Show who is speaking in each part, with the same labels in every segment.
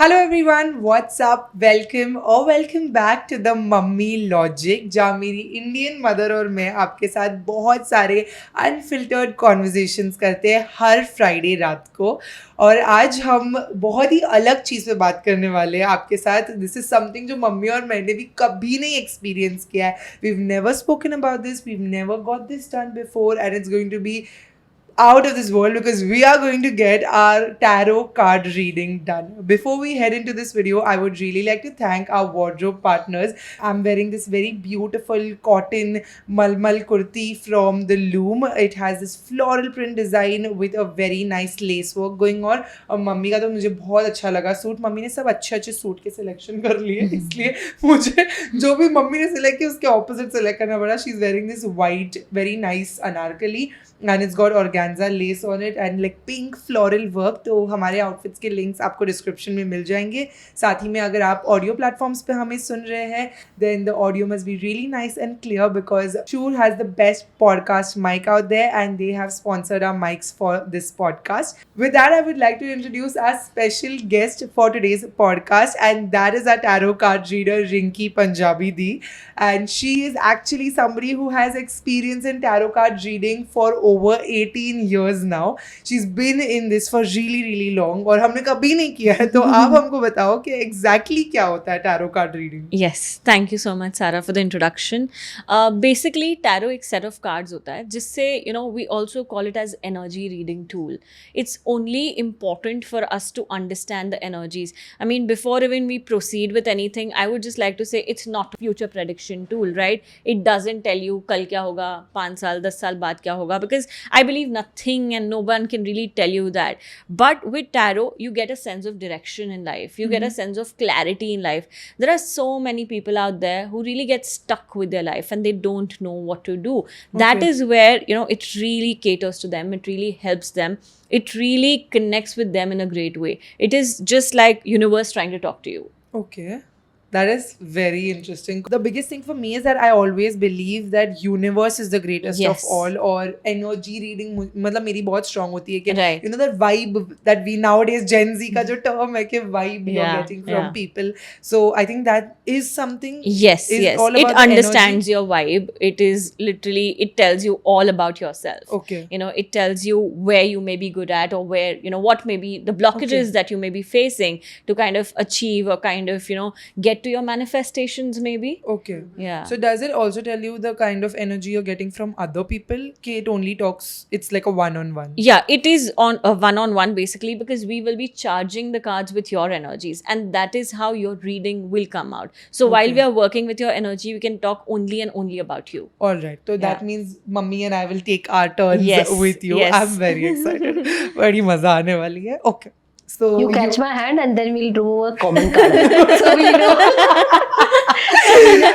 Speaker 1: Hello everyone, what's up? Welcome back to the Mummy Logic, जहाँ मेरी Indian mother और मैं आपके साथ बहुत सारे अनफिल्टर्ड कॉन्वर्जेशंस करते हैं हर फ्राइडे रात को. और आज हम बहुत ही अलग चीज़ पे बात करने वाले हैं आपके साथ. दिस इज समथिंग जो मम्मी और मैंने भी कभी नहीं एक्सपीरियंस किया है. We've never spoken about this, we've never got this done before, and it's going to be out of this world because we are going to get our tarot card reading done. Before we head into this video, I would really like to thank our wardrobe partners. I'm wearing this very beautiful cotton malmal kurti from the Loom. It has this floral print design with a very nice lace work going on. और mummy का तो मुझे बहुत अच्छा लगा suit. Mummy ने सब अच्छे अच्छे सूट के सिलेक्शन कर लिए, इसलिए मुझे जो भी मम्मी ने सिलेक्ट किया उसके ऑपोजिट सिलेक्ट करना पड़ा. She is wearing this white very nice Anarkali and it's got organza lace on it and like pink floral work. तो हमारे outfits के links आपको description में मिल जाएंगे. साथ ही में अगर आप audio platforms पे हमें सुन रहे हैं then the audio must be really nice and clear because Shure has the best podcast mic out there and they have sponsored our mics for this podcast. With that, I would like to introduce our special guest for today's podcast, and that is our tarot card reader Rinky Punjabi Di, and she is actually somebody who has experience in tarot card reading for over 18 years now. She's been in this for really long और हमने कभी नहीं किया है. तो आप हमको बताओ कि exactly क्या होता है tarot card reading?
Speaker 2: Yes, thank you so much, Sarah, for the introduction. Basically, tarot एक set of cards होता है जिससे we also call it as energy reading tool. It's only important for us to understand the energies. I mean, before even we proceed with anything, I would just like to say it's not a future prediction tool, right? It doesn't tell you कल क्या होगा, 5 साल 10 साल बाद क्या होगा, because I believe nothing and no one can really tell you that. But with tarot, you get a sense of direction in life. You get a sense of clarity in life. There are so many people out there who really get stuck with their life and they don't know what to do. That is where, it really caters to them. It really helps them. It really connects with them in a great way. It is just like universe trying to talk to you.
Speaker 1: Okay. That is very interesting. The biggest thing for me is that I always believe that universe is the greatest of all. और energy reading मतलब मेरी बहुत strong होती है कि that vibe that we nowadays Gen Z का जो term है कि vibe you're getting from people. So I think that is something.
Speaker 2: Yes. It understands your vibe. It is literally, it tells you all about yourself.
Speaker 1: Okay.
Speaker 2: It tells you where you may be good at or where, what may be the blockages that you may be facing to kind of achieve or kind of, get to your manifestations maybe.
Speaker 1: Okay.
Speaker 2: Yeah.
Speaker 1: So does it also tell you the kind of energy you're getting from other people? It only talks, it's like a one-on-one.
Speaker 2: Yeah, it is on a one-on-one basically because we will be charging the cards with your energies and that is how your reading will come out. So while we are working with your energy, we can talk only and only about you.
Speaker 1: Alright. So that means Mummy and I will take our turns with you. Yes. I'm very excited. बड़ी मजा आने वाली है. Okay. So
Speaker 3: you catch my hand and then we'll remove a common card. So we know.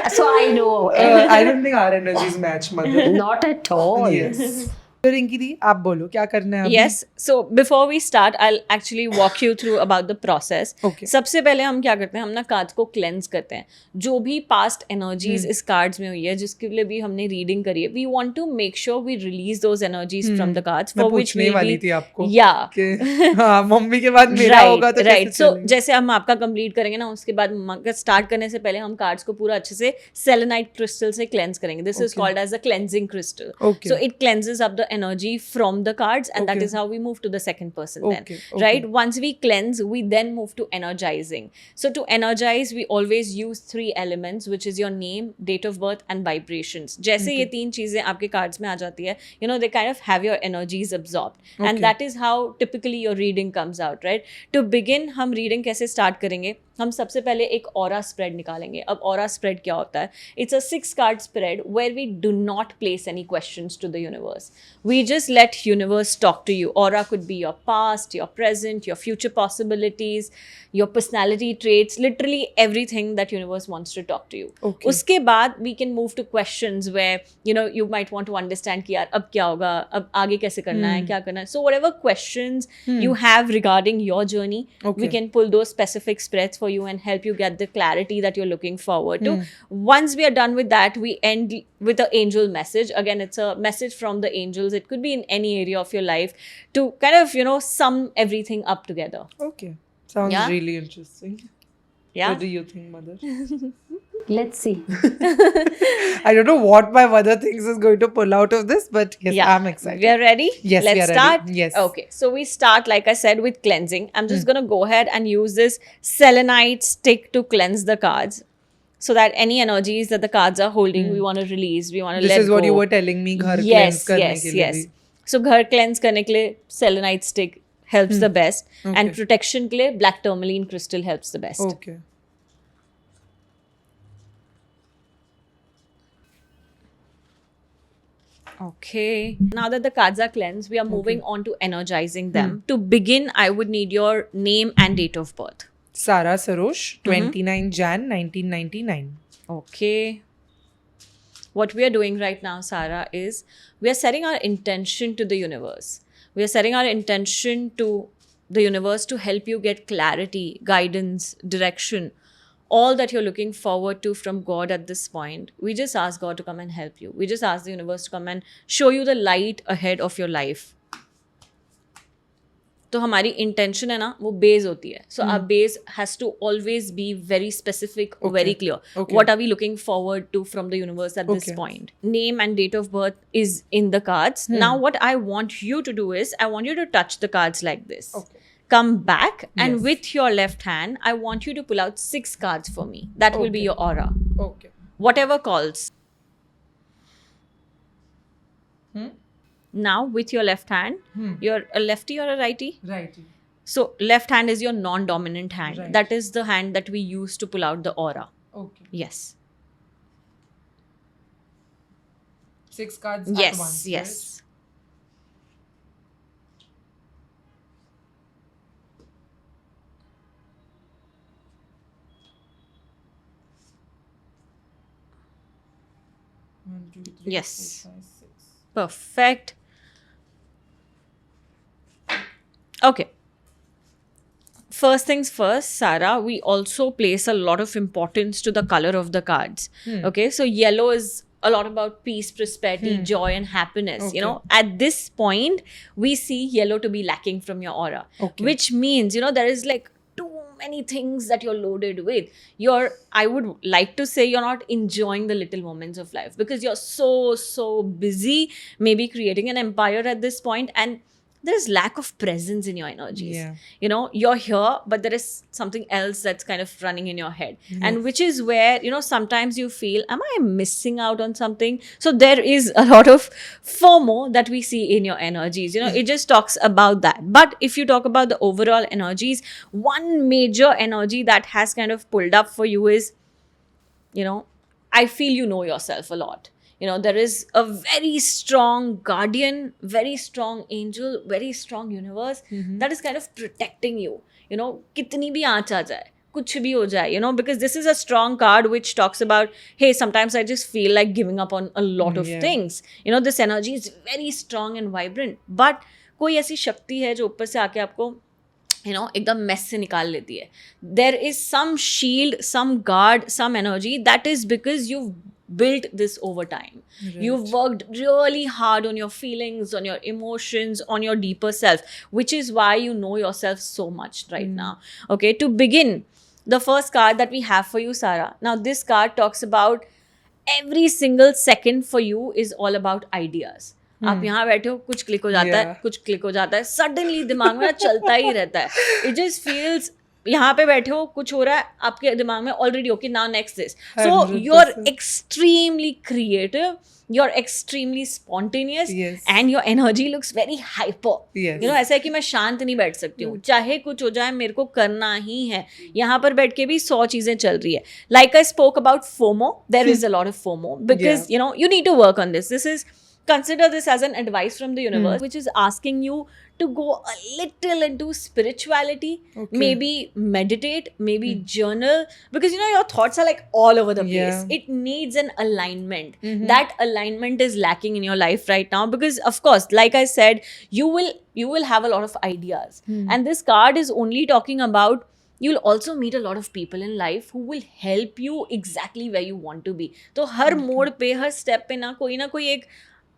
Speaker 3: so I know.
Speaker 1: I don't think our energies match, mother.
Speaker 3: Not at all.
Speaker 1: Yes. Rinki दी आप बोलो क्या करना है अभी?
Speaker 2: Yes, so before we start, I'll actually walk you through about the process.
Speaker 1: Okay.
Speaker 2: सबसे पहले हम क्या करते हैं, हम ना कार्ड्स को क्लेंस करते हैं. जो भी पास्ट एनर्जीज इस कार्ड्स में हुई है, जिसके लिए भी हमने रीडिंग करी है, we want to make sure we release those energies from the cards for which we
Speaker 1: वाली थी आपको.
Speaker 2: Yeah.
Speaker 1: हाँ, मम्मी के बाद मेरा होगा तो
Speaker 2: right. So जैसे हम आपका कंप्लीट करेंगे ना, उसके बाद स्टार्ट करने से पहले हम कार्ड्स को पूरा अच्छे से सेलेनाइट क्रिस्टल से क्लेंस करेंगे. This is called as a cleansing crystal. So it cleanses up the energy from the cards and that is how we move to the second person then. Right? Once we cleanse, we then move to energizing. So to energize, we always use 3 elements, which is your name, date of birth and vibrations. जैसे ये 3 चीजें आपके cards में आ जाती है, they kind of have your energies absorbed. And that is how typically your reading comes out, right? To begin, हम reading कैसे start करेंगे? हम सबसे पहले एक ऑरा स्प्रेड निकालेंगे. अब ऑरा स्प्रेड क्या होता है? It's a 6 card spread where we do not place any questions to the universe. We just let universe talk to you. Aura could be your past, your present, your future possibilities, your personality traits, literally everything that universe wants to talk to you. उसके बाद we can move to questions where you might want to understand कि यार अब क्या होगा, अब आगे कैसे करना है, क्या करना है. So whatever questions you have regarding your journey, we can pull those specific spreads for you and help you get the clarity that you're looking forward to. Once we are done with that, we end with an angel message. Again, it's a message from the angels. It could be in any area of your life to kind of sum everything up together.
Speaker 1: Okay. Sounds
Speaker 2: Yeah.
Speaker 1: really interesting.
Speaker 2: Yeah.
Speaker 1: What do you think, mother?
Speaker 3: Let's see.
Speaker 1: I don't know what my mother thinks is going to pull out of this, but yes,
Speaker 2: Yeah.
Speaker 1: I'm excited.
Speaker 2: We are ready?
Speaker 1: Yes,
Speaker 2: Let's
Speaker 1: we are
Speaker 2: start?
Speaker 1: ready. Yes.
Speaker 2: Okay. So we start, like I said, with cleansing. I'm just going to go ahead and use this selenite stick to cleanse the cards. So that any energies that the cards are holding, we want to release, we want to let go.
Speaker 1: This is what you were telling me, ghar
Speaker 2: Yes,
Speaker 1: cleanse karne
Speaker 2: yes,
Speaker 1: ke liye
Speaker 2: yes.
Speaker 1: bhi.
Speaker 2: So घर cleanse करने के लिए selenite stick helps the best,
Speaker 1: Okay.
Speaker 2: and protection के लिए black tourmaline crystal helps the best.
Speaker 1: Okay.
Speaker 2: Okay. Now that the cards are cleansed, we are moving on to energizing them. To begin, I would need your name and date of birth.
Speaker 1: Sara Sarosh, 29 Jan 1999.
Speaker 2: Okay. What we are doing right now, Sarah, is we are setting our intention to the universe. We are setting our intention to the universe to help you get clarity, guidance, direction, all that you're looking forward to from God at this point. We just ask God to come and help you. We just ask the universe to come and show you the light ahead of your life. तो हमारी intention है ना वो base होती है so our base has to always be very specific very clear what are we looking forward to from the universe at this point name and date of birth is in the cards now what I want you to do is I want you to touch the cards like this come back and with your left hand I want you to pull out 6 cards for me that will be your aura.
Speaker 1: Okay.
Speaker 2: Whatever calls. Now with your left hand, you're a lefty or a righty?
Speaker 1: Righty.
Speaker 2: So left hand is your non-dominant hand.
Speaker 1: Right.
Speaker 2: That is the hand that we use to pull out the aura.
Speaker 1: Okay.
Speaker 2: Yes.
Speaker 1: 6 cards at
Speaker 2: Yes,
Speaker 1: once.
Speaker 2: yes.
Speaker 1: Right? One, two, three,
Speaker 2: Yes.
Speaker 1: 4, 5, 6.
Speaker 2: Perfect. Okay. First things first, Sarah, we also place a lot of importance to the color of the cards. Okay, so yellow is a lot about peace, prosperity, joy, and happiness.
Speaker 1: Okay.
Speaker 2: You know, at this point, we see yellow to be lacking from your aura,
Speaker 1: Okay.
Speaker 2: which means, you know, there is like too many things that you're loaded with. I would like to say you're not enjoying the little moments of life because you're so busy, maybe creating an empire at this point, and there's lack of presence in your energies.
Speaker 1: Yeah.
Speaker 2: You know, you're here, but there is something else that's kind of running in your head. And which is where, you know, sometimes you feel, am I missing out on something? So there is a lot of FOMO that we see in your energies. You know, it just talks about that. But if you talk about the overall energies, one major energy that has kind of pulled up for you is, you know, I feel you know yourself a lot. You know, there is a very strong guardian, very strong angel, very strong universe that is kind of protecting you. You know, kitni bhi aanch aa jaye, kuch bhi ho jaye, you know, because this is a strong card which talks about, hey, sometimes I just feel like giving up on a lot of things. You know, this energy is very strong and vibrant. But कोई ऐसी शक्ति है जो ऊपर से आके आपको you know, एकदम mess से निकाल लेती है. There is some shield, some guard, some energy that is because you've built this over time. Right. You've worked really hard on your feelings, on your emotions, on your deeper self, which is why you know yourself so much right now. Okay, to begin, the first card that we have for you, Sarah. Now, this card talks about every single second for you is all about ideas. आप यहाँ बैठे हो कुछ click हो जाता है कुछ click हो जाता है सडनली दिमाग में चलता ही रहता है इट जस्ट फील्स यहाँ पे बैठे हो कुछ हो रहा है आपके दिमाग में already okay now next this so you are extremely creative you're extremely spontaneous and your energy looks very hyper. You know, ऐसा है कि मैं शांत नहीं बैठ सकती हूँ चाहे कुछ हो जाए मेरे को करना ही है यहाँ पर बैठ के भी 100 चीजें चल रही है like I spoke about FOMO there is a lot of FOMO because you know you need to work on this is consider this as an advice from the universe which is asking you to go a little into spirituality, maybe meditate, maybe journal because you know your thoughts are like all over the place. It needs an alignment. That alignment is lacking in your life right now because of course like I said you will have a lot of ideas and this card is only talking about you'll also meet a lot of people in life who will help you exactly where you want to be. तो हर मोड़ पे हर step पे ना कोई एक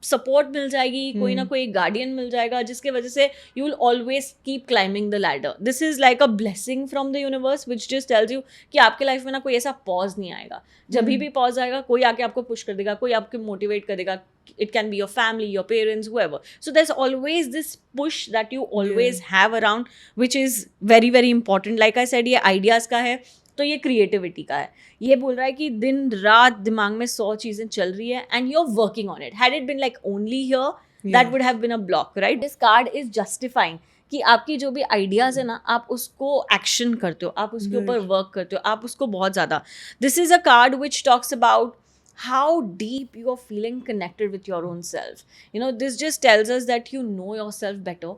Speaker 2: support मिल जाएगी, कोई ना कोई गार्डियन मिल जाएगा जिसके वजह से you will always keep climbing the ladder. This is like a blessing from the universe which just tells you कि आपके लाइफ में ना कोई ऐसा पॉज नहीं आएगा. जब भी पॉज आएगा कोई आके आपको पुश कर देगा, कोई आपको मोटिवेट करेगा. It can be your family, your parents, whoever. So there's always this push that you always have around, which is very very important. Like I said, ये ideas का है तो ये क्रिएटिविटी का है. ये बोल रहा है कि दिन रात दिमाग में 100 चीज़ें चल रही है and you're working on it. Had it been like only here, that would have been a block, right? This card is justifying कि आपकी जो भी आइडियाज़ है ना, आप उसको एक्शन करते हो, आप उसके ऊपर वर्क करते हो, आप उसको बहुत ज़्यादा. This is a card which talks about how deep you are feeling connected with your own self. You know, this just tells us that you know yourself better.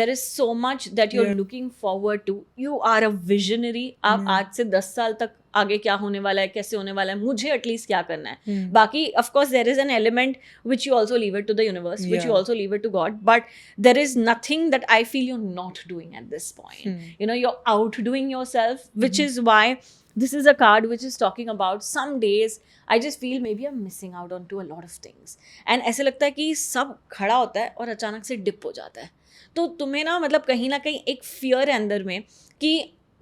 Speaker 2: There is so much that you're looking forward to. You are a visionary. आप आज से 10 साल तक आगे क्या होने वाला है, कैसे होने वाला है, मुझे एटलीस्ट क्या करना है. बाकी of course there is an element which you also leave it to the universe, which you also leave it to God, but there is nothing that I feel you're not doing at this point. You know, you're outdoing yourself, which is why this is a card which is talking about some days I just feel maybe I'm missing out on to a lot of things. And ऐसे लगता है कि सब खड़ा होता है और अचानक से डिप हो जाता है. तो तुम्हें ना मतलब कहीं ना कहीं एक फियर है अंदर में कि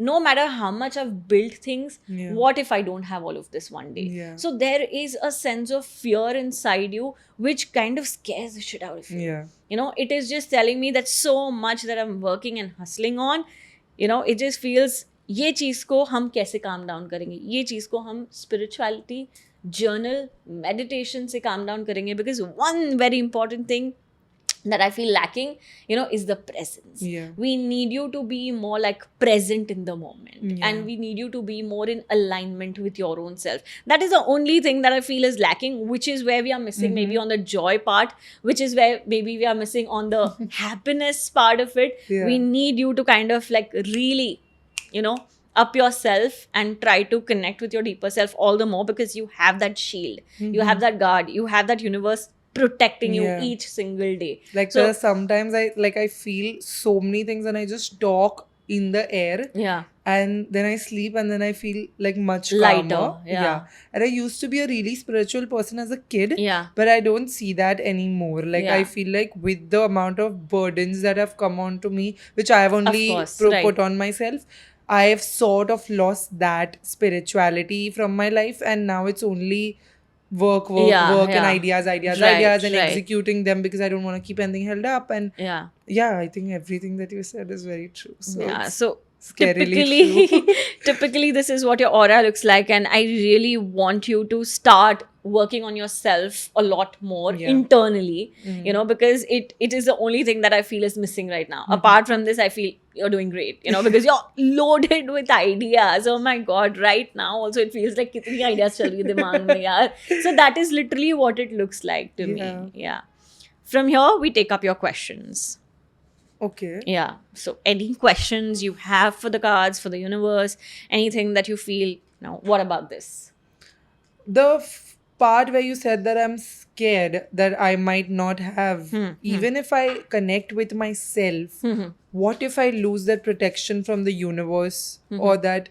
Speaker 2: no matter how much I've built things, what if I don't have all of this one day? So there is a sense of fear inside you which kind of scares the shit out of you. You know, it is just telling me that so much that I'm working and hustling on, you know, it just feels ये चीज़ को हम कैसे calm down करेंगे, ये चीज़ को हम spirituality, journal, meditation से calm down करेंगे. Because one very important thing that I feel lacking, you know, is the presence. We need you to be more like present in the moment, and we need you to be more in alignment with your own self. That is the only thing that I feel is lacking, which is where we are missing maybe on the joy part, which is where maybe we are missing on the happiness part of it. We need you to kind of like really, you know, up yourself and try to connect with your deeper self all the more, because you have that shield, you have that guard, you have that universe protecting you each single day.
Speaker 1: Like so, sometimes I feel so many things and I just talk in the air, and then I sleep and then I feel like much
Speaker 2: lighter.
Speaker 1: calmer. And I used to be a really spiritual person as a kid, but I don't see that anymore. Like I feel like with the amount of burdens that have come on to me, which I have only put on myself, I have sort of lost that spirituality from my life, and now it's only work and ideas and executing them, because I don't want to keep anything held up. And I think everything that you said is very true. So
Speaker 2: typically this is what your aura looks like, and I really want you to start working on yourself a lot more internally, you know, because it is the only thing that I feel is missing right now. Apart from this, I feel you're doing great, you know, because you're loaded with ideas. Oh my god, right now also it feels like kitni ideas chal rahi hai dimag mein yaar. So that is literally what it looks like to me. From here we take up your questions.
Speaker 1: Okay.
Speaker 2: So any questions you have for the cards, for the universe, anything that you feel, you know, what about this?
Speaker 1: The part where you said that I'm scared that I might not have, even if I connect with myself, what if I lose that protection from the universe, or that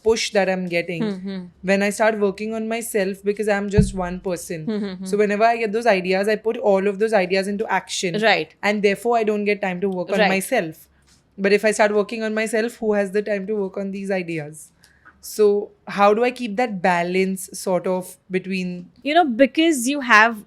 Speaker 1: push that I'm getting when I start working on myself, because I'm just one person. So whenever I get those ideas, I put all of those ideas into action,
Speaker 2: right?
Speaker 1: And therefore I don't get time to work on myself. But if I start working on myself, who has the time to work on these ideas? So how do I keep that balance sort of between,
Speaker 2: you know, because you have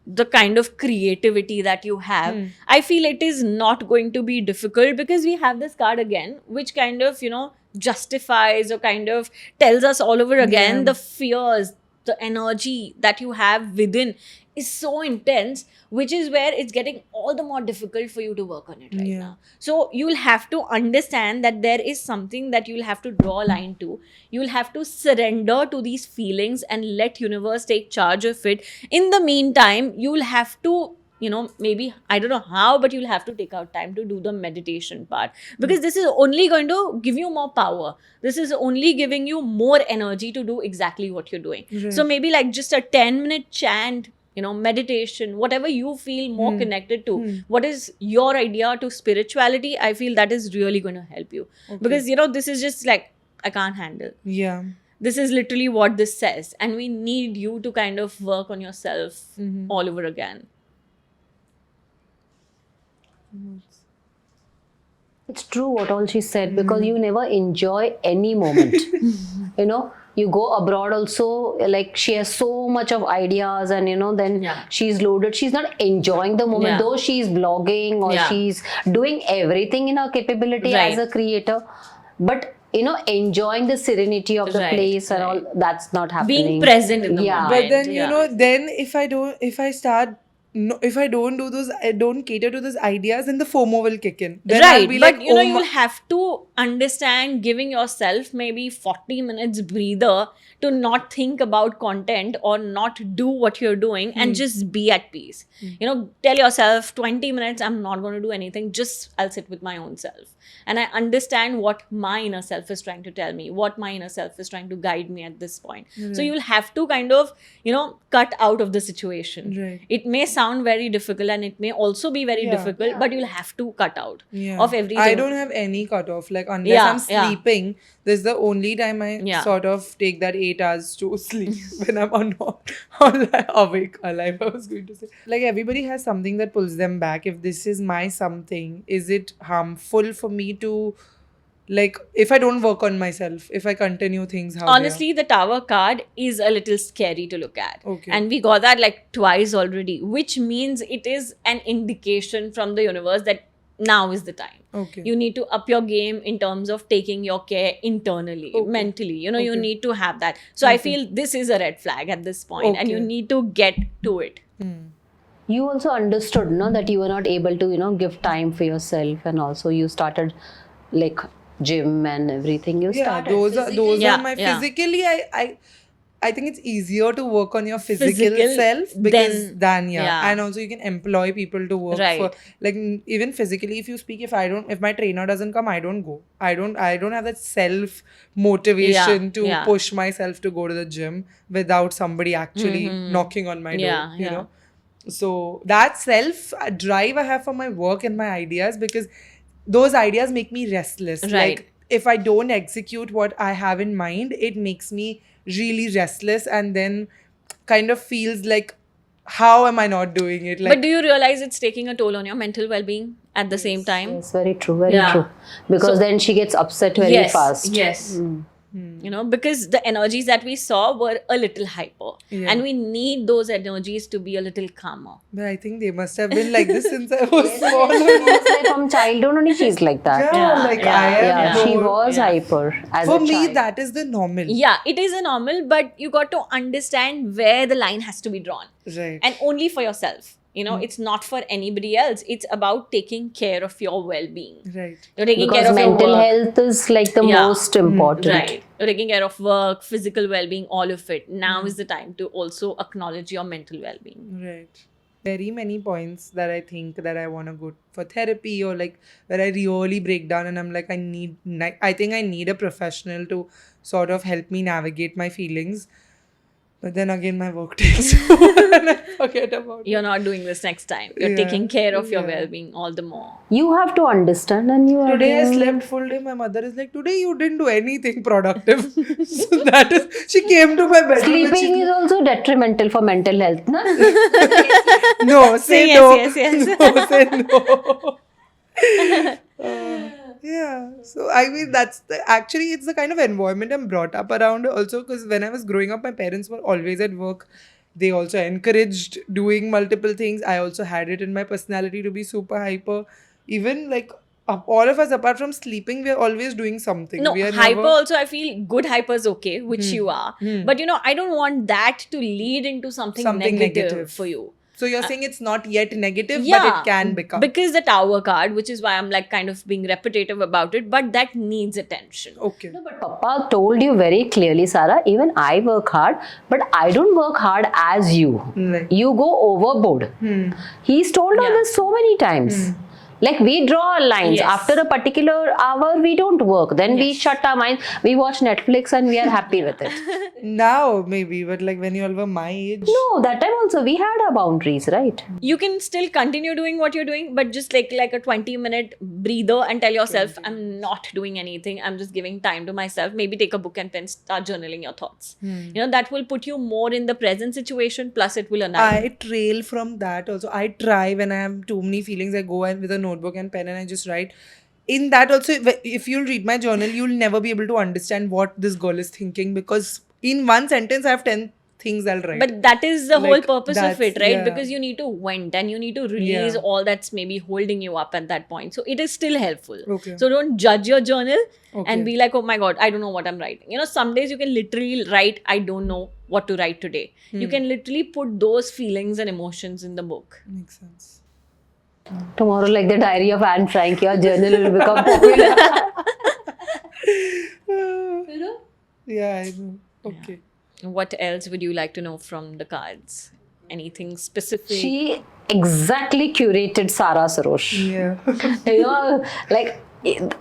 Speaker 2: the kind of creativity that you have, I feel it is not going to be difficult, because we have this card again which kind of, you know, justifies or kind of tells us all over again the fears, the energy that you have within is so intense, which is where it's getting all the more difficult for you to work on it right now. So you'll have to understand that there is something that you'll have to draw a line to. You'll have to surrender to these feelings and let universe take charge of it. In the meantime, you'll have to, you know, maybe, I don't know how, but you'll have to take out time to do the meditation part, because this is only going to give you more power. This is only giving you more energy to do exactly what you're doing. So maybe like just a 10-minute chant, you know, meditation, whatever you feel more connected to, what is your idea to spirituality, I feel that is really going to help you. Because, you know, this is just like, I can't handle. This is literally what this says, and we need you to kind of work on yourself all over again.
Speaker 3: It's true what all she said, because you never enjoy any moment. You know, you go abroad also, like she has so much of ideas, and then she's loaded. She's not enjoying the moment, though she's blogging or she's doing everything in her capability as a creator. But enjoying the serenity of the place and all, that's not happening.
Speaker 2: Being present in the moment.
Speaker 1: But then, then if I don't do those, I don't cater to those ideas, then the FOMO will kick in. Then I'll be
Speaker 2: but
Speaker 1: like,
Speaker 2: you'll have to understand giving yourself maybe 40 minutes breather to not think about content or not do what you're doing and just be at peace. Tell yourself 20 minutes, I'm not going to do anything, just I'll sit with my own self. And I understand what my inner self is trying to tell me, what my inner self is trying to guide me at this point. So you'll have to kind of, cut out of the situation. It may sound very difficult and it may also be very difficult, but you'll have to cut out of everything.
Speaker 1: I don't have any cutoff. Like, unless I'm sleeping, this is the only time I sort of take that 8 hours to sleep when I'm awake, alive, I was going to say. Like, everybody has something that pulls them back. If this is my something, is it harmful for me to, like, if I don't work on myself, if I continue things how
Speaker 2: honestly, the Tower card is a little scary to look at. And we got that like twice already, which means it is an indication from the universe that now is the time. You need to up your game in terms of taking your care internally, mentally. You need to have that. So I feel this is a red flag at this point, and you need to get to it.
Speaker 3: You also understood, that you were not able to, give time for yourself, and also you started like gym and everything. You started.
Speaker 1: Those are my physically. I think it's easier to work on your physical self because and also you can employ people to work for, like, even physically. If you speak, if my trainer doesn't come, I don't go. I don't have that self motivation to push myself to go to the gym without somebody actually knocking on my door. You know, so that self drive I have for my work and my ideas, because those ideas make me restless. Like, if I don't execute what I have in mind, it makes me really restless, and then kind of feels like, how am I not doing it? Like,
Speaker 2: but do you realize it's taking a toll on your mental well-being at the same time?
Speaker 3: Yes, very true, very true. Because then she gets upset very fast.
Speaker 2: Because the energies that we saw were a little hyper, and we need those energies to be a little calmer.
Speaker 1: But I think they must have been like this since I was small.
Speaker 3: Like from childhood only she's like that. She was hyper as
Speaker 1: for
Speaker 3: a
Speaker 1: me
Speaker 3: child.
Speaker 1: That is the normal.
Speaker 2: It is a normal, but you got to understand where the line has to be drawn, and only for yourself. It's not for anybody else. It's about taking care of your well-being. You're taking care of
Speaker 3: mental
Speaker 2: your work.
Speaker 3: health is like the most important.
Speaker 2: You're taking care of work, physical well-being, all of it. Now is the time to also acknowledge your mental well-being.
Speaker 1: Very many points that I think that I want to go for therapy, or like where I really break down and I'm like, I think I need a professional to sort of help me navigate my feelings. But then again, my work takes over and I forget about it.
Speaker 2: You're not doing this next time. You're taking care of your well-being all the more.
Speaker 3: You have to understand, and you are
Speaker 1: Today I slept full day. My mother is like, today you didn't do anything productive. So that is, she came to my bed.
Speaker 3: Sleeping is also detrimental for mental health, no?
Speaker 1: No, say no.
Speaker 2: Yes.
Speaker 1: No, say no. So I mean, actually it's the kind of environment I'm brought up around also, because when I was growing up, my parents were always at work. They also encouraged doing multiple things. I also had it in my personality to be super hyper. Even like all of us, apart from sleeping, we are always doing something.
Speaker 2: No, hyper also, I feel good hyper is okay, which you are. But I don't want that to lead into something negative for you.
Speaker 1: So you're saying it's not yet negative, but it can become.
Speaker 2: Because the Tower card, which is why I'm like kind of being repetitive about it, but that needs attention.
Speaker 1: Okay.
Speaker 3: No, but Papa told you very clearly, Sarah, even I work hard, but I don't work hard as you. You go overboard. He's told us this so many times. Like, we draw our lines. After a particular hour, we don't work. Then we shut our minds. We watch Netflix and we are happy with it.
Speaker 1: Now, maybe, but like when you all were my age.
Speaker 3: No, that time also we had our boundaries, right?
Speaker 2: You can still continue doing what you're doing, but just like a 20-minute breather and tell yourself, I'm not doing anything. I'm just giving time to myself. Maybe take a book and pen, start journaling your thoughts. That will put you more in the present situation. Plus, it will annihilate.
Speaker 1: I trail from that also. I try when I have too many feelings. I go and with a notebook and pen and I just write. In that also, if you'll read my journal, you'll never be able to understand what this girl is thinking, because in one sentence I have 10 things I'll write.
Speaker 2: But that is the
Speaker 1: Like,
Speaker 2: whole purpose of
Speaker 1: that's-
Speaker 2: it, right?
Speaker 1: yeah.
Speaker 2: Because you need to vent and you need to release
Speaker 1: Yeah.
Speaker 2: all that's maybe holding you up at that point. So it is still helpful.
Speaker 1: Okay.
Speaker 2: So don't judge your journal
Speaker 1: Okay.
Speaker 2: and be like, oh my God, I don't know what I'm writing. You know, some days you can literally write, I don't know what to write today. You can literally put those feelings and emotions in the book.
Speaker 1: Makes sense.
Speaker 3: Tomorrow, like the diary of Anne Frank, your journal will become popular.
Speaker 2: You know?
Speaker 1: Yeah, I know. Okay.
Speaker 2: What else would you like to know from the cards? Anything specific?
Speaker 3: She exactly curated Sara Sarosh.
Speaker 1: Yeah.
Speaker 3: You know, like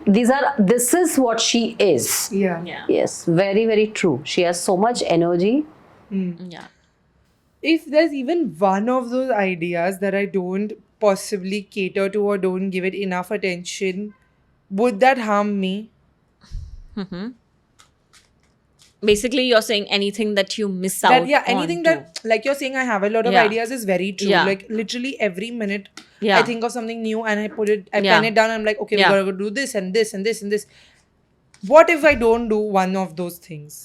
Speaker 3: this is what she is.
Speaker 1: Yeah.
Speaker 2: Yeah.
Speaker 3: Yes, very, very true. She has so much energy.
Speaker 2: Yeah.
Speaker 1: If there's even one of those ideas that I don't possibly cater to or don't give it enough attention, would that harm me?
Speaker 2: Basically, you're saying anything that you miss out
Speaker 1: That, yeah, anything
Speaker 2: onto.
Speaker 1: that, like you're saying, I have a lot of
Speaker 2: Yeah.
Speaker 1: ideas is very true.
Speaker 2: Yeah.
Speaker 1: Like literally every minute,
Speaker 2: Yeah.
Speaker 1: I think of something new and I
Speaker 2: Yeah.
Speaker 1: pen it down. And I'm like, okay,
Speaker 2: Yeah.
Speaker 1: we gotta go do this and this and this and this. What if I don't do one of those things?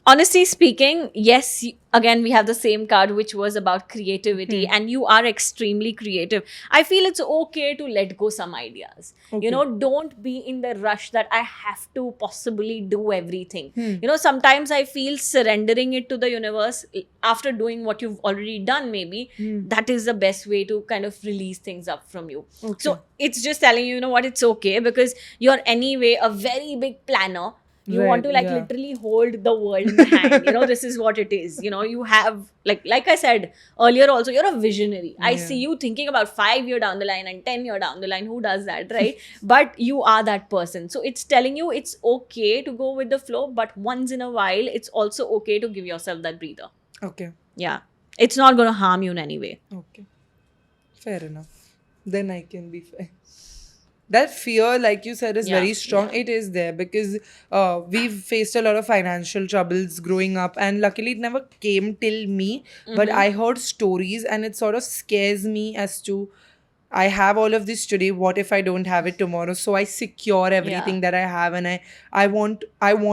Speaker 2: Honestly speaking, yes, again, we have the same card, which was about creativity, and you are extremely creative. I feel it's okay to let go some ideas.
Speaker 1: Okay.
Speaker 2: You know, don't be in the rush that I have to possibly do everything. You know, sometimes I feel surrendering it to the universe after doing what you've already done, maybe, that is the best way to kind of release things up from you.
Speaker 1: Okay.
Speaker 2: So it's just telling you, you know what, it's okay, because you're anyway a very big planner. You
Speaker 1: Right,
Speaker 2: want to like
Speaker 1: yeah.
Speaker 2: literally hold the world in hand. You know, this is what it is. You know, you have like I said earlier also, you're a visionary. I see you thinking about 5 years down the line and 10 years down the line. Who does that, right? But you are that person. So it's telling you it's okay to go with the flow, but once in a while, it's also okay to give yourself that breather.
Speaker 1: Okay.
Speaker 2: Yeah. It's not going to harm you in any way.
Speaker 1: Okay. Fair enough. Then I can be fair. That fear, like you said, is
Speaker 2: Yeah,
Speaker 1: very strong.
Speaker 2: yeah.
Speaker 1: It is there because we've faced a lot of financial troubles growing up, and luckily it never came till me. But I heard stories, and it sort of scares me as to, I have all of this today. What if I don't have it tomorrow? So I secure everything that I have, and I want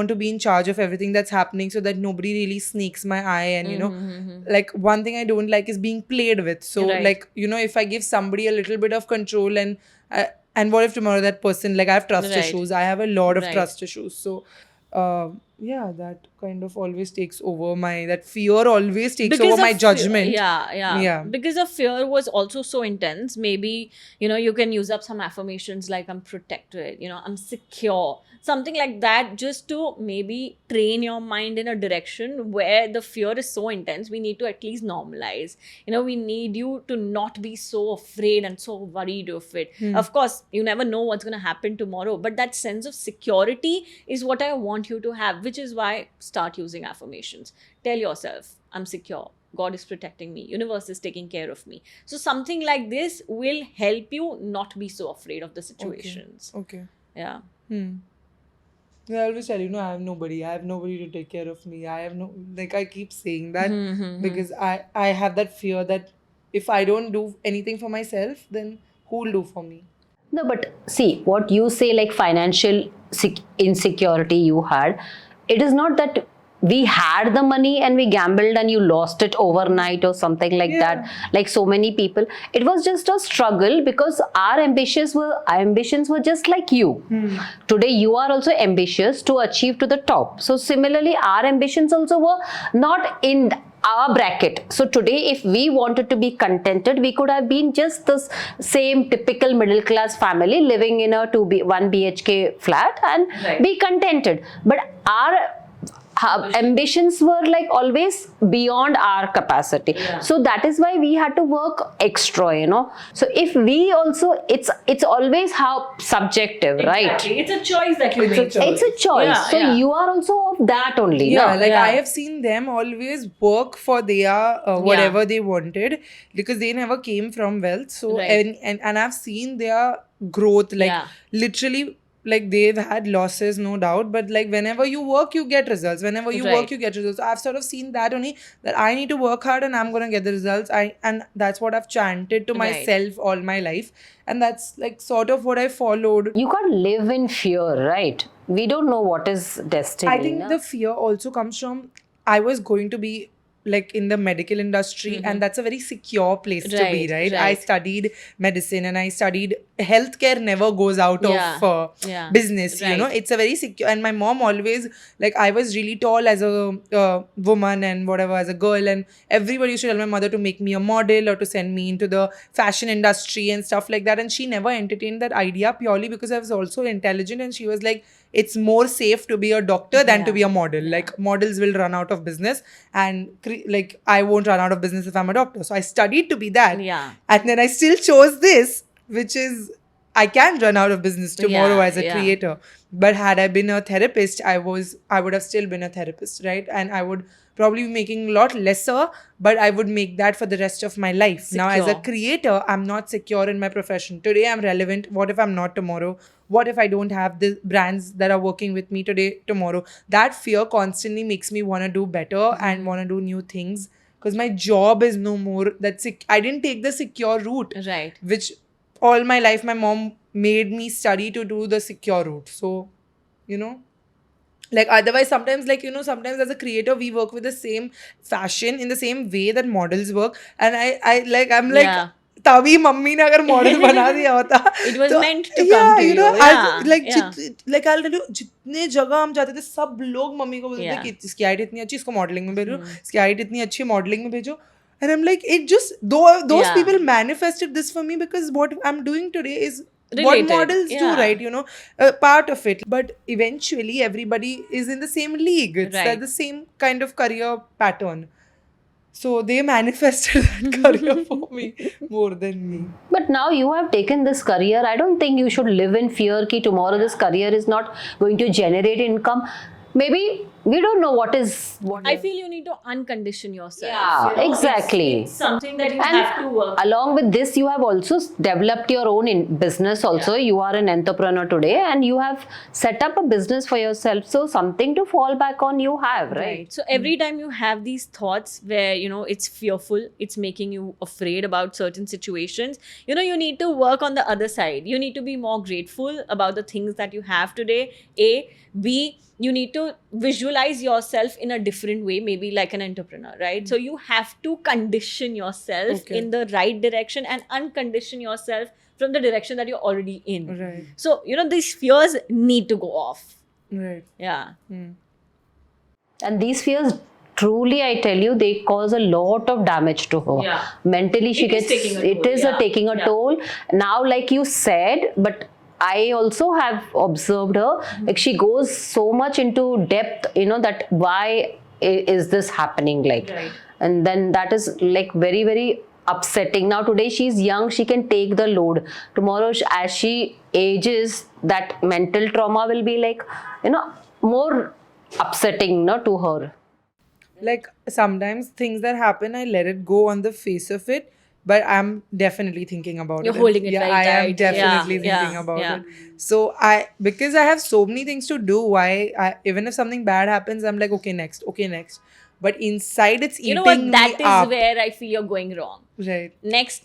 Speaker 1: to be in charge of everything that's happening, so that nobody really sneaks my eye. And you know, like one thing I don't like is being played with. So
Speaker 2: Right.
Speaker 1: like, you know, if I give somebody a little bit of control, and what if tomorrow that person, like I have trust
Speaker 2: Right.
Speaker 1: issues. I have a lot of
Speaker 2: Right.
Speaker 1: trust issues. So yeah, that kind of always takes over that fear always takes over my
Speaker 2: of
Speaker 1: judgment.
Speaker 2: Yeah. Because the fear was also so intense. Maybe, you know, you can use up some affirmations like I'm protected, you know, I'm secure, something like that, just to maybe train your mind in a direction where the fear is so intense. We need to at least normalize. You know, we need you to not be so afraid and so worried of it. Of course, you never know what's going to happen tomorrow, but that sense of security is what I want you to have, which is why start using affirmations. Tell yourself, I'm secure. God is protecting me. Universe is taking care of me. So something like this will help you not be so afraid of the situations.
Speaker 1: Okay.
Speaker 2: Yeah.
Speaker 1: Yeah, I always tell you, no, I have nobody. I have nobody to take care of me. I have no, like I keep saying that because I have that fear that if I don't do anything for myself, then who will do for me?
Speaker 3: No, but see, what you say, like financial insecurity you had, it is not that we had the money and we gambled and you lost it overnight or something like that, like so many people. It was just a struggle because our ambitions were just like you. Today you are also ambitious to achieve to the top. So similarly, our ambitions also were not in our bracket. So today, if we wanted to be contented, we could have been just this same typical middle class family living in a 1 BHK flat and be contented. But our ambitions were like always beyond our capacity. So that is why we had to work extra, you know. So if we also, it's always how subjective, right?
Speaker 2: It's a choice that you make.
Speaker 3: It's a choice.
Speaker 2: Yeah,
Speaker 3: so you are also of that only.
Speaker 1: Yeah,
Speaker 3: no?
Speaker 1: like I have seen them always work for their whatever they wanted because they never came from wealth. So and I've seen their growth, like literally like they've had losses, no doubt, but like whenever you work, you get results. Whenever you work, you get results. I've sort of seen that only, that I need to work hard and I'm gonna get the results. And that's what I've chanted to myself all my life, and that's like sort of what I followed.
Speaker 3: You can't live in fear, right? We don't know what is destiny.
Speaker 1: I think the fear also comes from, I was going to be like in the medical industry, and that's a very secure place to be, right? I studied medicine and I studied healthcare, never goes out of business, you know, it's a very secure. And my mom always, like, I was really tall as a woman and whatever, as a girl, and everybody used to tell my mother to make me a model or to send me into the fashion industry and stuff like that, and she never entertained that idea, purely because I was also intelligent, and she was like, it's more safe to be a doctor than to be a model. Like, models will run out of business, and like, I won't run out of business if I'm a doctor. So I studied to be that. And then I still chose this, which is, I can run out of business tomorrow as a creator. But had I been a therapist, I would have still been a therapist, right? And I would probably be making a lot lesser, but I would make that for the rest of my life. Now, as a creator, I'm not secure in my profession. Today, I'm relevant. What if I'm not tomorrow? What if I don't have the brands that are working with me tomorrow? That fear constantly makes me want to do better and want to do new things, because my job is no more that I didn't take the secure route,
Speaker 2: right?
Speaker 1: Which all my life my mom made me study to do the secure route. So, you know, like, otherwise, sometimes, like, you know, sometimes as a creator, we work with the same fashion in the same way that models work, and I'm like, तभी mummy ने अगर model बना दिया होता,
Speaker 2: it was meant to come to you.
Speaker 1: like I'll tell you, जितने जगह हम जाते थे, सब लोग मम्मी को बोलते थे कि इसकी हाइट इतनी अच्छी, इसको मॉडलिंग में भेजो, इसकी हाइट इतनी अच्छी, मॉडलिंग में भेजो. And I'm like, it just, those people manifested this for me, because what I'm doing today is what models do, right? You know, part of it. But eventually, everybody is in the same league. It's the same kind of career pattern. So they manifested that career for me more than me.
Speaker 3: But now you have taken this career. I don't think you should live in fear that tomorrow this career is not going to generate income. Maybe we don't know what
Speaker 2: I feel you need to uncondition yourself.
Speaker 3: Yeah,
Speaker 2: you know?
Speaker 3: exactly.
Speaker 2: It's something that you have to work.
Speaker 3: Along with this, you have also developed your own business also. You are an entrepreneur today and you have set up a business for yourself. So something to fall back on you have, right?
Speaker 2: So every time you have these thoughts where, you know, it's fearful, it's making you afraid about certain situations, you know, you need to work on the other side. You need to be more grateful about the things that you have today. A. B. You need to visualize yourself in a different way, maybe like an entrepreneur, right? So you have to condition yourself in the right direction and uncondition yourself from the direction that you're already in.
Speaker 1: Right.
Speaker 2: So, you know, these fears need to go off.
Speaker 1: Right.
Speaker 2: Yeah.
Speaker 3: And these fears, truly, I tell you, they cause a lot of damage to her.
Speaker 2: Yeah.
Speaker 3: Mentally, she gets, it is taking a toll. Now, like you said, but I also have observed her, like she goes so much into depth, you know, that why is this happening, like, and then that is like very, very upsetting. Now today she's young, she can take the load. Tomorrow as she ages, that mental trauma will be like, you know, more upsetting, no, to her.
Speaker 1: Like, sometimes things that happen, I let it go on the face of it. But I'm definitely thinking about it.
Speaker 2: You're holding it very tight.
Speaker 1: I am definitely thinking about it. So because I have so many things to do, even if something bad happens, I'm like, okay, next. But inside, it's eating me up.
Speaker 2: You know what? That is where I feel you're going wrong.
Speaker 1: Right.
Speaker 2: Next.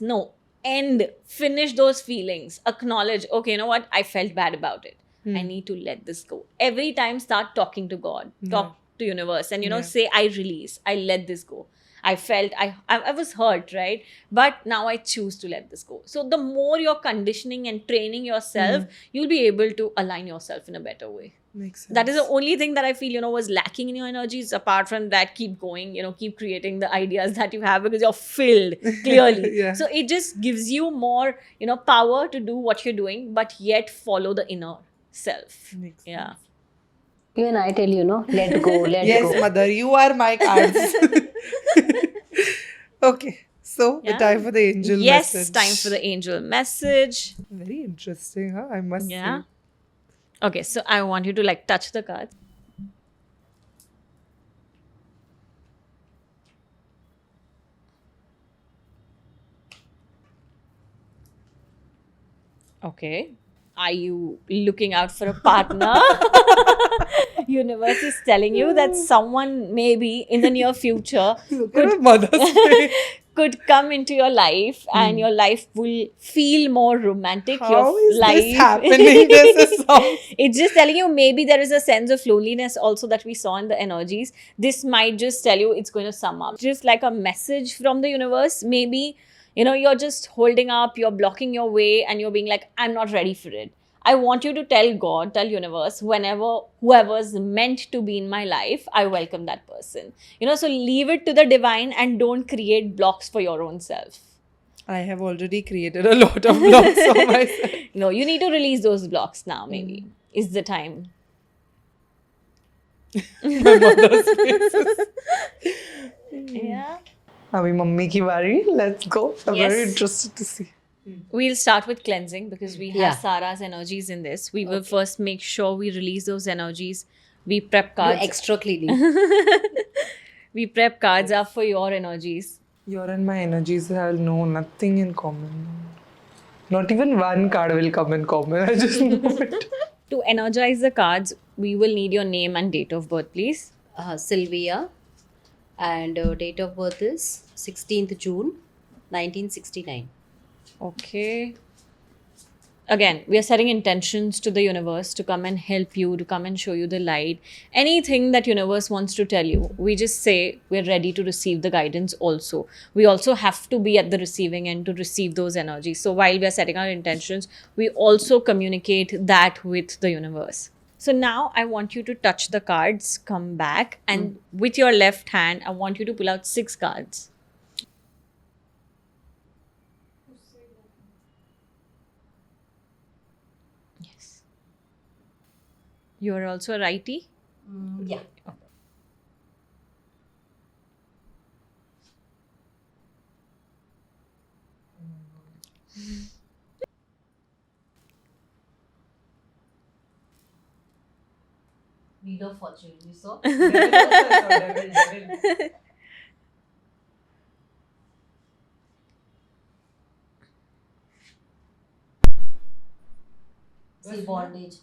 Speaker 2: No. End. Finish those feelings. Acknowledge, okay, you know what? I felt bad about it. I need to let this go. Every time, start talking to God. Talk to universe. And, you know, say, I release. I let this go. I felt I was hurt, right? But now I choose to let this go. So the more you're conditioning and training yourself, you'll be able to align yourself in a better way.
Speaker 1: Makes sense.
Speaker 2: That is the only thing that I feel, you know, was lacking in your energies. Apart from that, keep going, you know, keep creating the ideas that you have, because you're filled, clearly. So it just gives you more, you know, power to do what you're doing, but yet follow the inner self.
Speaker 1: Makes sense.
Speaker 3: Even I tell you, no, let go, let go.
Speaker 1: Yes, mother, you are my cards. Okay, so time for the angel message.
Speaker 2: Yes, time for the angel message.
Speaker 1: Very interesting, huh? I must say.
Speaker 2: Okay, so I want you to like touch the cards. Okay. are you looking out for a partner? Universe is telling you that someone maybe in the near future could come into your life and your life will feel more romantic.
Speaker 1: How is
Speaker 2: life
Speaker 1: this happening? This is
Speaker 2: it's just telling you maybe there is a sense of loneliness also that we saw in the energies. This might just tell you it's going to sum up. Just like a message from the universe. Maybe, you're just holding up, you're blocking your way and you're being like, I'm not ready for it. I want you to tell God, tell universe, whenever whoever's meant to be in my life, I welcome that person. So leave it to the divine and don't create blocks for your own self.
Speaker 1: I have already created a lot of blocks for myself.
Speaker 2: No, you need to release those blocks now, maybe. Is the time.
Speaker 1: My mother's faces.
Speaker 2: Yeah.
Speaker 1: Abhi mummy ki bari. Let's go. I'm very interested to see.
Speaker 2: We'll start with cleansing because we have Sarah's energies in this. We will first make sure we release those energies. We prep cards.
Speaker 3: Do extra cleaning.
Speaker 2: We prep cards up for your energies.
Speaker 1: Your and my energies have nothing in common. Not even one card will come in common. I just know it.
Speaker 2: To energize the cards, we will need your name and date of birth, please.
Speaker 3: Sylvia, and date of birth is 16th June 1969.
Speaker 2: Okay. Again, we are setting intentions to the universe to come and help you, to come and show you the light. Anything that universe wants to tell you, we just say we're ready to receive the guidance also. We also have to be at the receiving end to receive those energies. So while we are setting our intentions, we also communicate that with the universe. So now I want you to touch the cards, come back, and with your left hand, I want you to pull out 6 cards. You are also a righty?
Speaker 3: Yeah. Wheel of Fortune, you saw? See, bondage.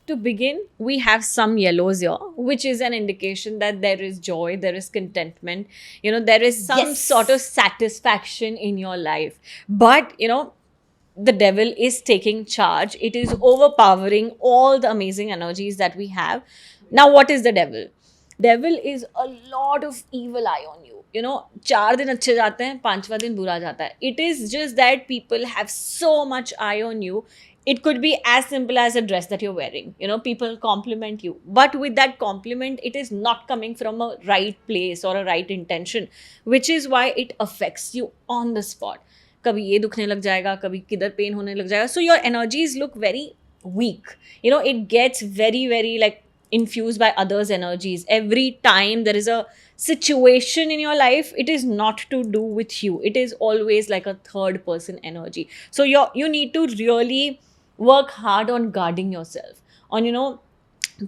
Speaker 2: To begin, we have some yellows here, which is an indication that there is joy, there is contentment, there is some sort of satisfaction in your life. But, the devil is taking charge. It is overpowering all the amazing energies that we have. Now, what is the devil? Devil is a lot of evil eye on you. 4 दिन अच्छे जाते हैं, 5वां दिन बुरा जाता है. It is just that people have so much eye on you. It could be as simple as a dress that you're wearing. People compliment you. But with that compliment, it is not coming from a right place or a right intention, which is why it affects you on the spot. कभी ये दुखने लग जाएगा, कभी किधर pen होने लग जाएगा. So your energies look very weak. It gets very, very infused by others' energies. Every time there is a situation in your life, it is not to do with you. It is always like a third person energy. So you need to really work hard on guarding yourself, on